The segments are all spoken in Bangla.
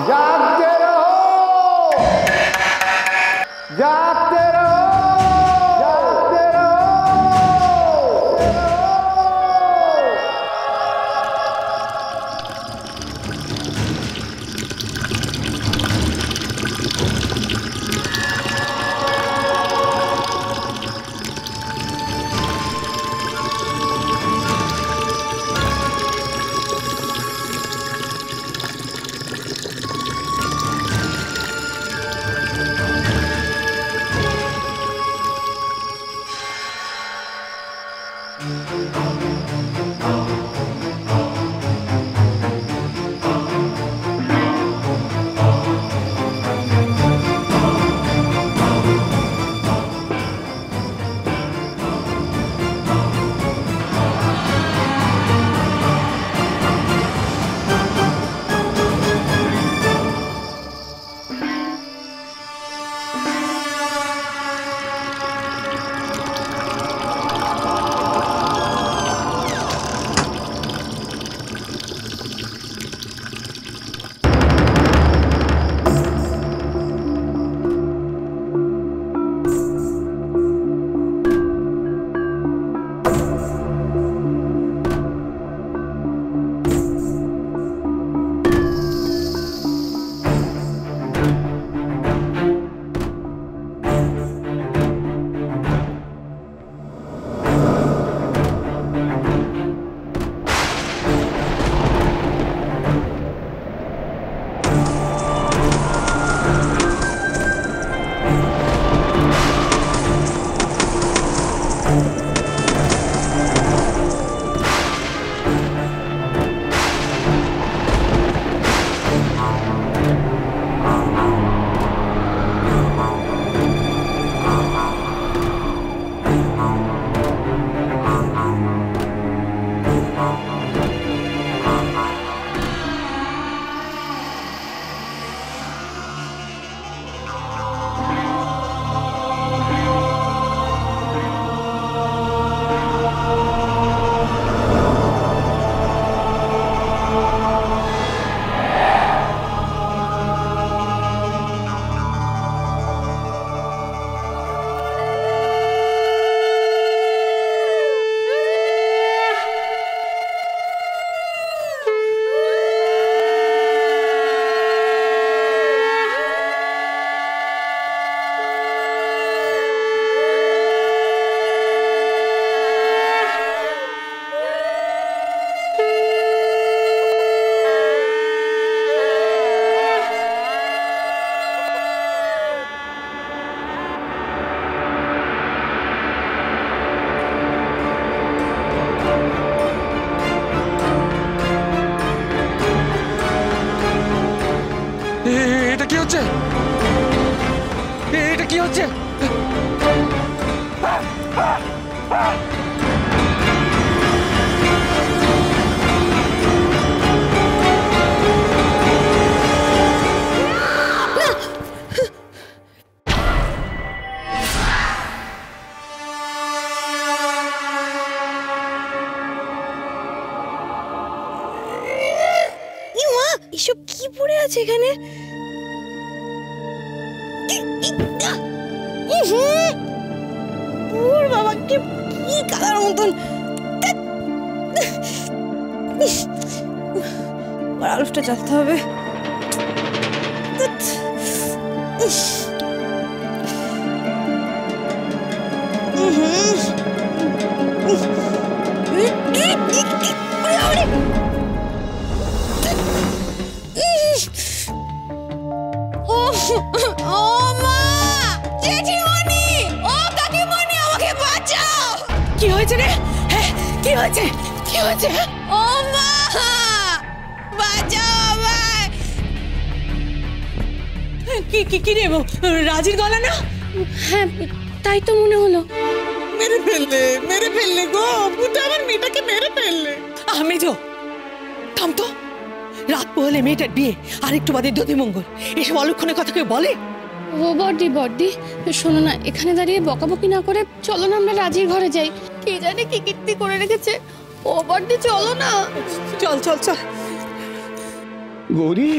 जागते रहो, जागते रहो, जागते रहो। এসব কি পড়ে আছে এখানে? ওর বাবা কি কাদার মতন। আলুটা জ্বালতে হবে। কি হয়েছে রে? কি হয়েছে? কি হয়েছে? ও মা, বাঁচাও আমায়। কি রে, রাজির গলা না? হ্যাঁ, তাই তো মনে হলো। মেরে ফেললে গো, ভূতে আমার মেয়েটাকে মেরে ফেললে। মেজো, থাম তো। রাত পোহালে মেয়েটার বিয়ে, আর একটু বাদে দধিমঙ্গল, এসব অলক্ষণের কথা কেউ বলে? ও বড়দি, শোনো না, এখানে দাঁড়িয়ে বকাবকি না করে চলো না আমরা রাজির ঘরে যাই। কে জানে কি কীর্তি করে রেখেছে। ও বড়দি, চলো না। চল। গৌরী,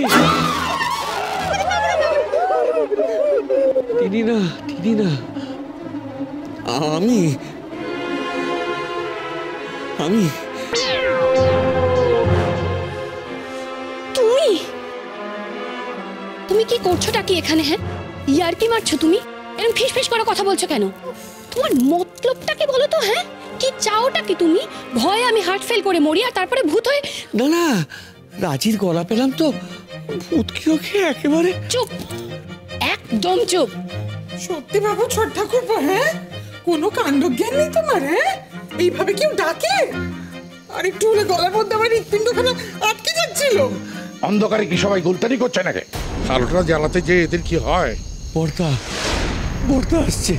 তিনি না, তিনি না, আমি আমি তুমি তুমি কি করছোটা কি এখানে? হ্যাঁ, ইয়ার কি মারছো তুমি? এরকম ফিস ফিস করে কথা বলছো কেন? তোমার মতলবটা কি বলো তো? হ্যাঁ, কি চাওটা কি তুমি? ভয়ে আমি হার্ট ফেল করে মরি আর তারপরে ভূত হয়ে? না না, রাজির গলা পেলাম তো ভূত কি ওকে একেবারে। চুপ, একদম চুপ। সত্যি বাবু ছোট ঠাকুরপো, হ্যাঁ কোনো কাণ্ডজ্ঞান নেই তোমার? হ্যাঁ, এইভাবে কেউ ডাকে? আর একটু হলে গলার মধ্যে আমার হৃৎপিণ্ডখানা আটকে যাচ্ছিল। অন্ধকারে কি সবাই গুলতানি করছে নাকি? আলোটা জ্বালাতে যে এদের কি হয়? বর্দা, বর্দা আসছে।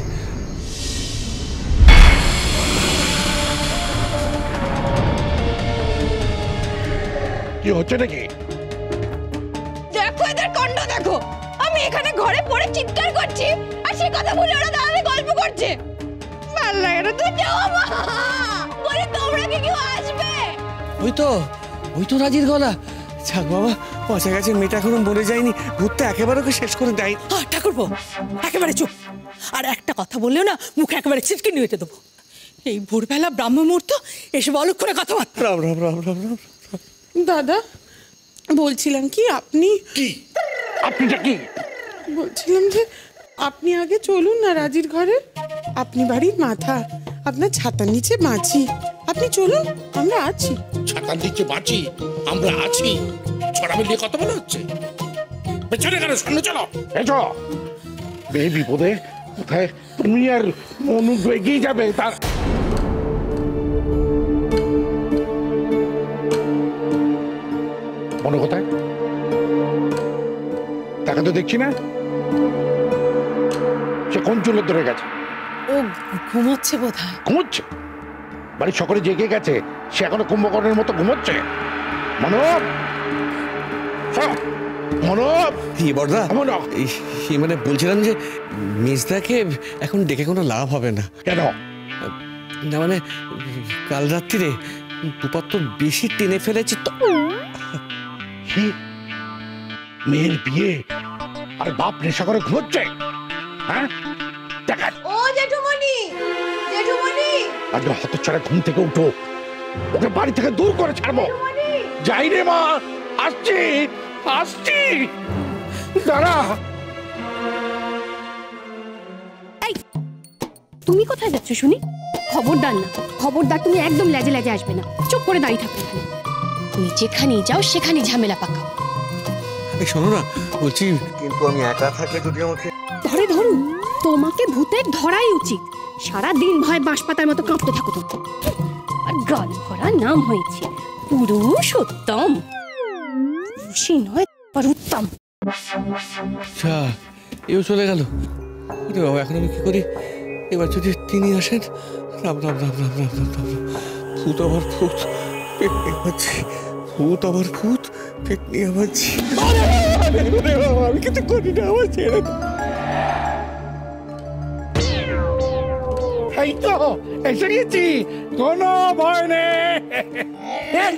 কি হচ্ছে নাকি? দেখো এদের কাণ্ড দেখো। আমি এখানে ঘরে পড়ে চিৎকার করছি আর সে কথা বলে ওরা দাঁড়িয়ে গল্প করছে। ভাল লাগে না। তুই যাও মা, বলে তোমরা কি কেউ আসবে? ওই তো রাজির গলা। যাক বাবা, পচা গেছে, মেয়েটা এখনো মরে যায়নি। ভূতটা একেবারে ওকে শেষ করে দেয়। ঠাকুরপো একেবারে চুপ। আর একটা কথা বললেও না মুখে একেবারে ছিটকে নিয়ে দেবো। এই ভোরবেলা ব্রাহ্ম মুহূর্ত এসব অলক্ষণে কথাবার্তা। রাম রাম রাম রাম রাম। দাদা বলছিলাম কি, আপনি আপনিটা কি? বলছিলাম যে আপনি আগে চলুন না রাজির ঘরে। আপনি বাড়ির মাথা, আপনার ছাতার নিচে বাঁচি। আপনি চলুন, আমরা আছি। ছাতার নিচে বাঁচি, আমরা আছি। ছড়া মিলিয়ে কথা বলা হচ্ছে। পেছনে কেন, সামনে চলো। এসো। এই বিপদে কোথায় তুমি আর মনু এগিয়ে যাবে তার। মনে কোথায়? তাকে তো দেখছি না। সে কোন চুলো ধরে গেছে? ও ঘুমোচ্ছে বোধহয়। ঘুমোচ্ছে? বাড়ির সকলে জেগে গেছে, সে এখনো কুম্ভকর্ণের মতো ঘুমোচ্ছে। মানব, মানব, কি বর্দা? মানব। এই মানে বলছিলাম যে মেজদাকে এখন ডেকে কোনো লাভ হবে না। কেন? না মানে কাল রাত্রিরে দুপাত্র বেশি টেনে ফেলেছি তো। কি? মেয়ের বিয়ে আর বাপ নেশা করে ঘুমোচ্ছে? হ্যাঁ, দেখান। ও জেঠুমণি, জেঠুমণি, আজ হতচ্ছাড়া ঘুম থেকে উঠো, ওকে বাড়ি থেকে দূর করে ছাড়বো। যাই রে মা, আসছি আসছি, দাঁড়া। এই তুমি কোথায় যাচ্ছ শুনি? খবরদার না, খবরদার, তুমি একদম লেজে লেজে আসবে না। চুপ করে দাঁড়িয়ে থাকো এখানে। তুমি যেখানেই যাও সেখানেই ঝামেলা পাকাও। এই শোনো না, বলছি কিন্তু আমি একা থাকলে যদি আমাকে ধরে ধরুন, তোমাকে ভূতের ধরাই উচিত। সারা দিন ভয় বাঁশপাতার মতো কাঁপতে থাকো তো। আর গাল ভরা নাম হয়েছে পুরুষোত্তম। পুরুষই নয়, আর উত্তম। আচ্ছা, এও চলে গেল। আরে বাবা, এখন আমি কি করি? এবার যদি তিনি আসেন, রাম রাম রাম রাম রাম রাম রাম। ভূত আবার ভূত, পেট নিয়ে ভাবছি। ভূত আবার ভূত, পেট নিয়ে ভাবছি। আমি কিছু করি না, আমার ছেড়ে দাও। এই তো এসে গেছি, কোনো ভয় নেই।